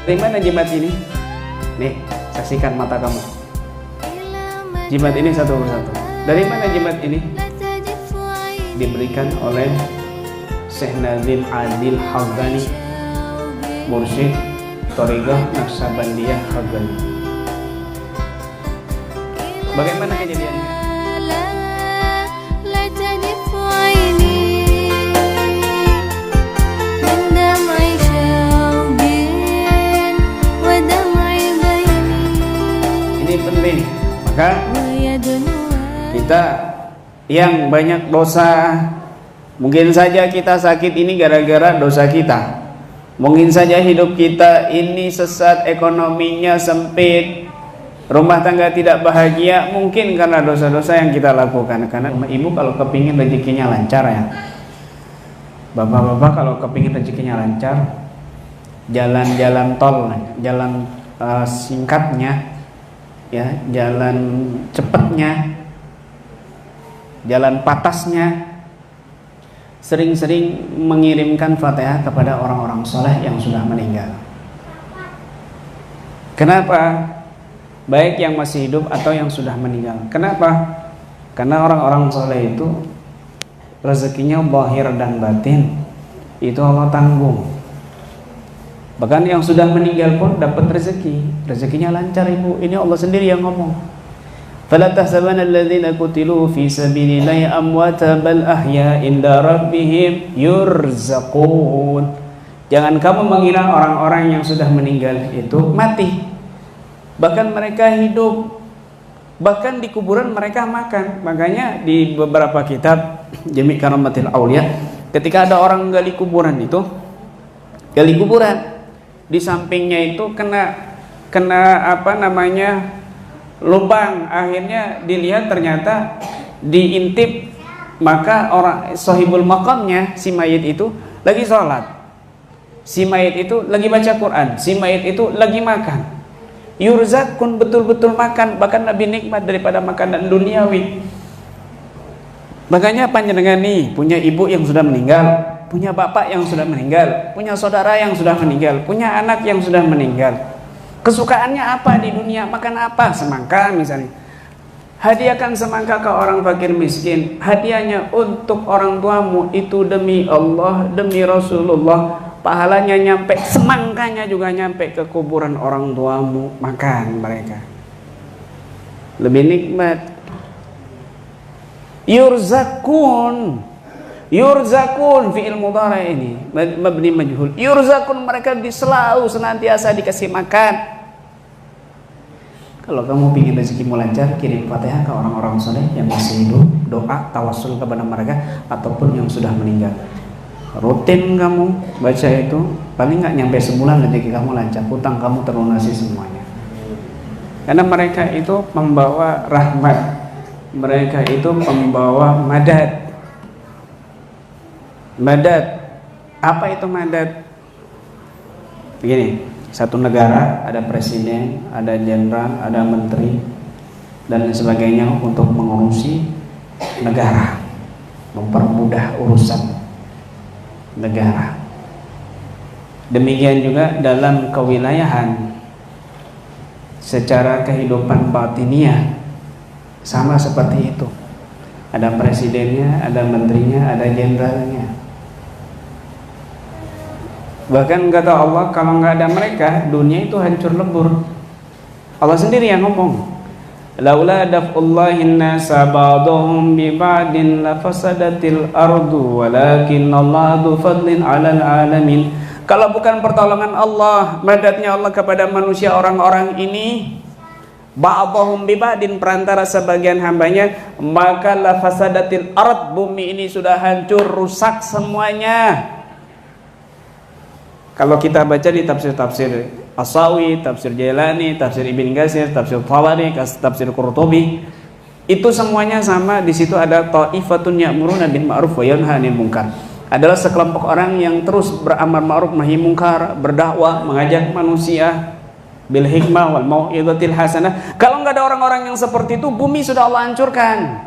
Dari mana jimat ini? Nih, saksikan mata kamu. Jimat ini satu persatu. Dari mana jimat ini? Diberikan oleh Syekh Nazim Adil Haqqani, mursyid Thariqah Naqsabandiyah Haqqani. Bagaimana kejadiannya? Ini penting. Maka kita yang banyak dosa, mungkin saja kita sakit ini gara-gara dosa kita. Mungkin saja hidup kita ini sesat, ekonominya sempit, rumah tangga tidak bahagia, mungkin karena dosa-dosa yang kita lakukan. Karena ibu kalau kepingin rezekinya lancar ya, bapak-bapak kalau kepingin rezekinya lancar, jalan-jalan tol, jalan singkatnya, ya, jalan cepatnya, jalan patasnya, sering-sering mengirimkan Fatihah kepada orang-orang soleh yang sudah meninggal. Kenapa? Baik yang masih hidup atau yang sudah meninggal. Kenapa? Karena orang-orang soleh itu rezekinya zahir dan batin itu Allah tanggung. Bahkan yang sudah meninggal pun dapat rezeki, rezekinya lancar ibu. Ini Allah sendiri yang ngomong. Fala tahsabanna alladziina qutilu fi sabilillahi amwata bal ahya inda rabbihim yurzaqun. Jangan kamu mengira orang-orang yang sudah meninggal itu mati. Bahkan mereka hidup. Bahkan di kuburan mereka makan. Makanya di beberapa kitab Jami' Karamatil Aulia, ketika ada orang gali kuburan itu, gali kuburan, di sampingnya itu kena apa namanya, lubang. Akhirnya dilihat ternyata diintip, maka orang sahibul makamnya, si mayit itu lagi sholat, si mayit itu lagi baca Quran, si mayit itu lagi makan. Yurzakun, betul-betul makan, bahkan lebih nikmat daripada makanan duniawi. Makanya panjenengan nih punya ibu yang sudah meninggal, punya bapak yang sudah meninggal, punya saudara yang sudah meninggal, punya anak yang sudah meninggal. Kesukaannya apa di dunia? Makan apa? Semangka misalnya. Hadiahkan semangka ke orang fakir miskin. Hadiahnya untuk orang tuamu itu demi Allah, demi Rasulullah. Pahalanya nyampe, semangkanya juga nyampe ke kuburan orang tuamu. Makan mereka. Lebih nikmat. Yurzakun. Yurzakun fi'il mudhari' ini mabni majhul. Yurzakun, mereka selalu senantiasa dikasih makan. Kalau kamu ingin rezekimu lancar, kirim Fatihah ke orang-orang soleh yang masih hidup, doa tawassul kepada mereka ataupun yang sudah meninggal. Rutin kamu baca itu, paling nggak nyampe sebulan rezeki kamu lancar, hutang kamu terlunasi semuanya. Karena mereka itu membawa rahmat, mereka itu membawa madad. Madad, apa itu madad? Begini, satu negara ada presiden, ada jenderal, ada menteri dan sebagainya untuk mengurusi negara, mempermudah urusan negara. Demikian juga dalam kewilayahan, secara kehidupan batiniah sama seperti itu. Ada presidennya, ada menterinya, ada jenderalnya. Bahkan kata Allah, kalau nggak ada mereka, dunia itu hancur lebur. Allah sendiri yang ngomong. Laula daf'ullahin nasa ba'dhum bi ba'din lafasadatil ardu walakinnallaha dzu fadlin 'alal 'alamin. Kalau bukan pertolongan Allah, madadnya Allah kepada manusia orang-orang ini, ba'dhum bi ba'din, perantara sebagian hambanya, maka lafasadatil ard, bumi ini sudah hancur, rusak semuanya. Kalau kita baca di tafsir-tafsir As-Sawi, tafsir Jailani, tafsir Ibn Katsir, tafsir Tabari, tafsir Qurtubi, itu semuanya sama. Di situ ada ta'ifatun ya'muruna bil ma'ruf wa yanha 'anil munkar. Adalah sekelompok orang yang terus beramar ma'ruf nahi munkar, berdakwah, mengajak manusia bil hikmah wal mau'izatil hasanah. Kalau nggak ada orang-orang yang seperti itu, bumi sudah Allah hancurkan.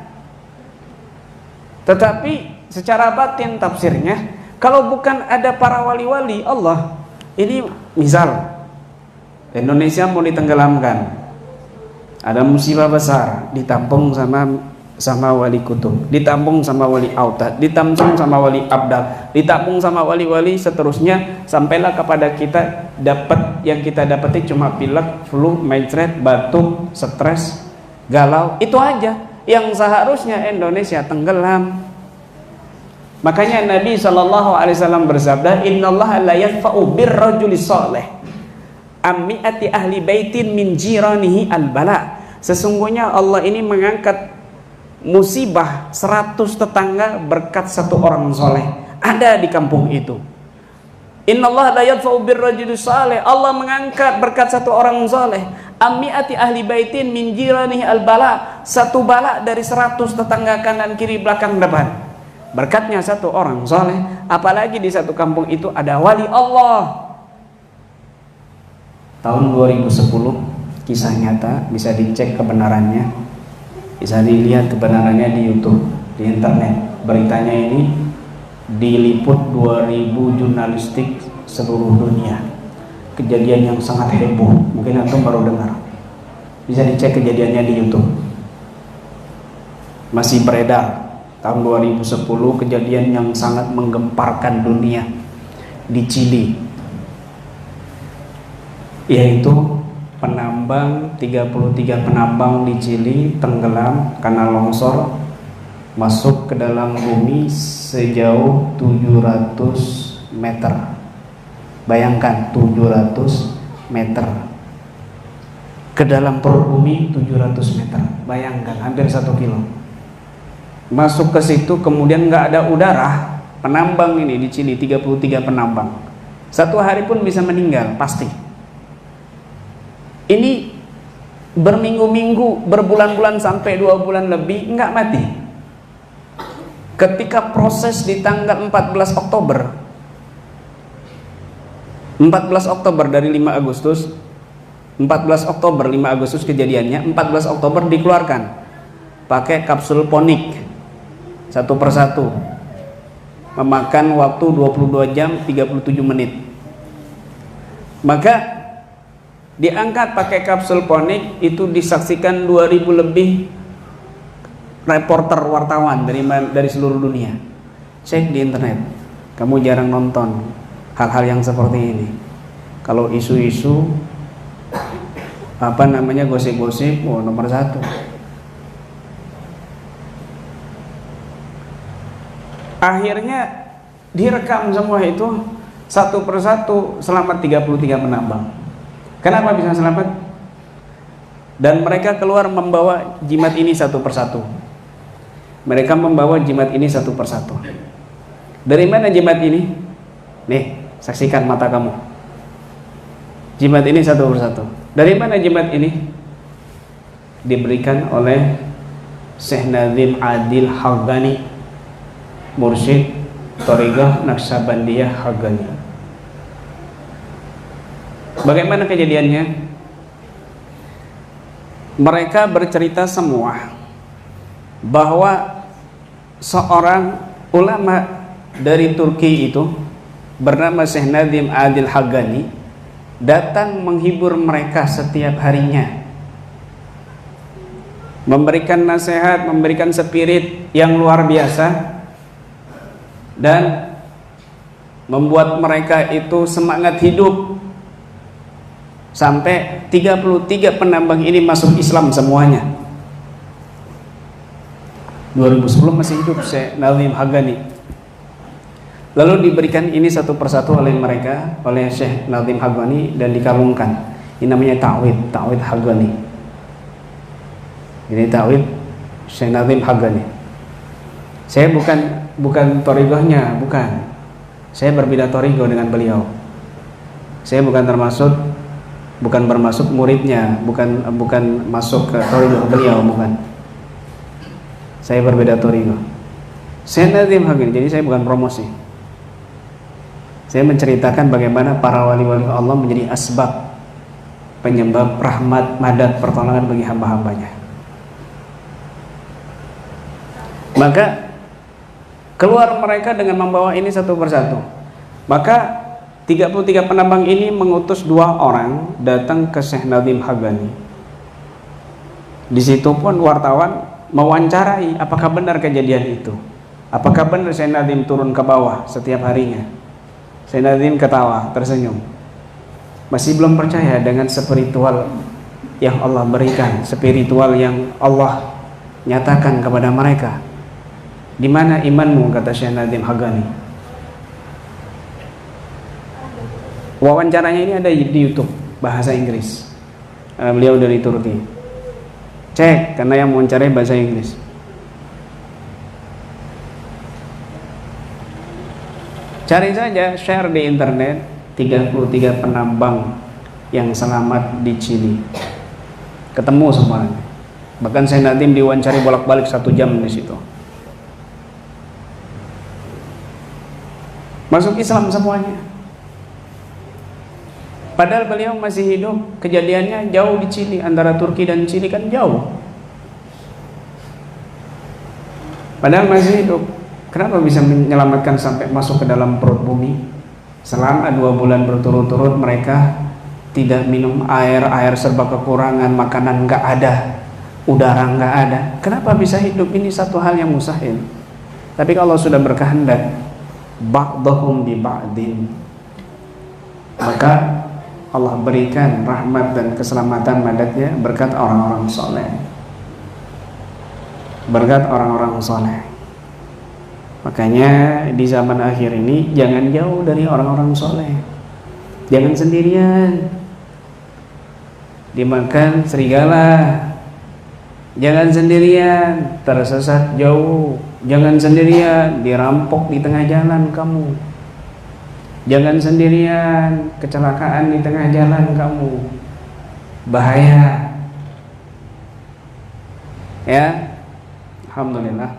Tetapi secara batin tafsirnya, kalau bukan ada para wali-wali Allah, ini misal Indonesia mau ditenggelamkan, ada musibah besar, ditampung sama wali kutub, ditampung sama wali autad, ditampung sama wali abdal, ditampung sama wali-wali seterusnya, sampailah kepada kita dapat yang kita dapati cuma pilek, flu, mencret, batuk, stres, galau, itu aja yang seharusnya Indonesia tenggelam. Makanya Nabi SAW bersabda, innallaha la yadfa'u birrajuli shalih ammi'ati ahli baitin min jiranihi al-bala. Sesungguhnya Allah ini mengangkat musibah 100 tetangga berkat satu orang soleh ada di kampung itu. Innallaha la yadfa'u birrajuli shalih, Allah mengangkat berkat satu orang soleh ammi'ati ahli baitin min jiranihi al-bala, satu bala dari 100 tetangga kanan kiri belakang depan. Berkatnya satu orang soleh, apalagi di satu kampung itu ada wali Allah. Tahun 2010, kisah nyata, bisa dicek kebenarannya, bisa dilihat kebenarannya di YouTube, di internet. Beritanya ini diliput 2000 jurnalistik seluruh dunia. Kejadian yang sangat heboh, mungkin antum baru dengar. Bisa dicek kejadiannya di YouTube. Masih beredar tahun 2010, kejadian yang sangat menggemparkan dunia di Chili, yaitu penambang 33 penambang di Chili tenggelam karena longsor masuk ke dalam bumi sejauh 700 meter. Bayangkan 700 meter ke dalam perut bumi, 700 meter. Bayangkan hampir 1 kilo. Masuk ke situ, kemudian nggak ada udara. Penambang ini di Chili 33 penambang. Satu hari pun bisa meninggal pasti. Ini berminggu-minggu, berbulan-bulan sampai 2 bulan lebih nggak mati. Ketika proses di tanggal 14 Oktober 14 Oktober dari 5 Agustus 14 Oktober 5 Agustus kejadiannya, 14 Oktober dikeluarkan pakai kapsul ponik satu persatu, memakan waktu 22 jam 37 menit. Maka diangkat pakai kapsul ponik, itu disaksikan 2000 lebih reporter wartawan dari seluruh dunia. Cek di internet, kamu jarang nonton hal-hal yang seperti ini. Kalau isu-isu gosip-gosip, nomor 1. Akhirnya direkam semua itu satu persatu, selamat 33 penambang. Kenapa bisa selamat? Dan mereka keluar membawa jimat ini satu persatu. Mereka membawa jimat ini satu persatu. Dari mana jimat ini? Nih, saksikan mata kamu. Jimat ini satu persatu. Dari mana jimat ini? Diberikan oleh Syekh Nazim Adil Haqqani, mursyid Thariqah Naqsabandiyah Haqqani. Bagaimana kejadiannya? Mereka bercerita semua bahwa seorang ulama dari Turki itu bernama Syekh Nazim Adil Haqqani datang menghibur mereka setiap harinya, memberikan nasihat, memberikan spirit yang luar biasa, dan membuat mereka itu semangat hidup. Sampai 33 penambang ini masuk Islam semuanya. 2010 masih hidup Syekh Nazim Haqqani. Lalu diberikan ini satu persatu oleh mereka, oleh Syekh Nazim Haqqani, dan dikalungkan. Ini namanya ta'wid Haqqani. Ini ta'wid Syekh Nazim Haqqani. Saya bukan thariqahnya, bukan. Saya berbeda thariqah dengan beliau. Saya bukan bermasuk muridnya, bukan masuk ke thariqah beliau, bukan. Saya berbeda thariqah. Syekh Nazim Haqqani, jadi saya bukan promosi. Saya menceritakan bagaimana para wali-wali Allah menjadi asbab, penyebab rahmat, madad, pertolongan bagi hamba-hambanya. Maka keluar mereka dengan membawa ini satu persatu. Maka 33 penambang ini mengutus 2 orang datang ke Syekh Nadhim Haghani. Di situ pun wartawan mewawancarai apakah benar kejadian itu. Apakah benar Syekh Nadhim turun ke bawah setiap harinya? Syekh Nadhim ketawa, tersenyum. Masih belum percaya dengan spiritual yang Allah berikan, spiritual yang Allah nyatakan kepada mereka. Di mana imanmu, kata Syekh Nadhim Haghani. Wawancaranya ini ada di YouTube bahasa Inggris. Beliau dari Turki. Cek, karena yang mewawancarai bahasa Inggris. Cari saja, share di internet 33 penambang yang selamat di Chili. Ketemu semuanya. Bahkan Syekh Nadhim diwawancari bolak-balik 1 jam di situ. Masuk Islam semuanya. Padahal beliau masih hidup, kejadiannya jauh di Chili, antara Turki dan Chili kan jauh. Padahal masih hidup. Kenapa bisa menyelamatkan sampai masuk ke dalam perut bumi? Selama 2 bulan berturut-turut mereka tidak minum air, air serba kekurangan, makanan nggak ada, udara nggak ada. Kenapa bisa hidup? Ini satu hal yang mustahil. Tapi kalau sudah berkehendak, ba'dhum bi ba'din, maka Allah berikan rahmat dan keselamatan madatnya berkat orang-orang soleh. Berkat orang-orang soleh. Makanya di zaman akhir ini jangan jauh dari orang-orang soleh. Jangan sendirian dimakan serigala. Jangan sendirian tersesat jauh. Jangan sendirian dirampok di tengah jalan kamu. Jangan sendirian kecelakaan di tengah jalan kamu. Bahaya. Ya. Alhamdulillah.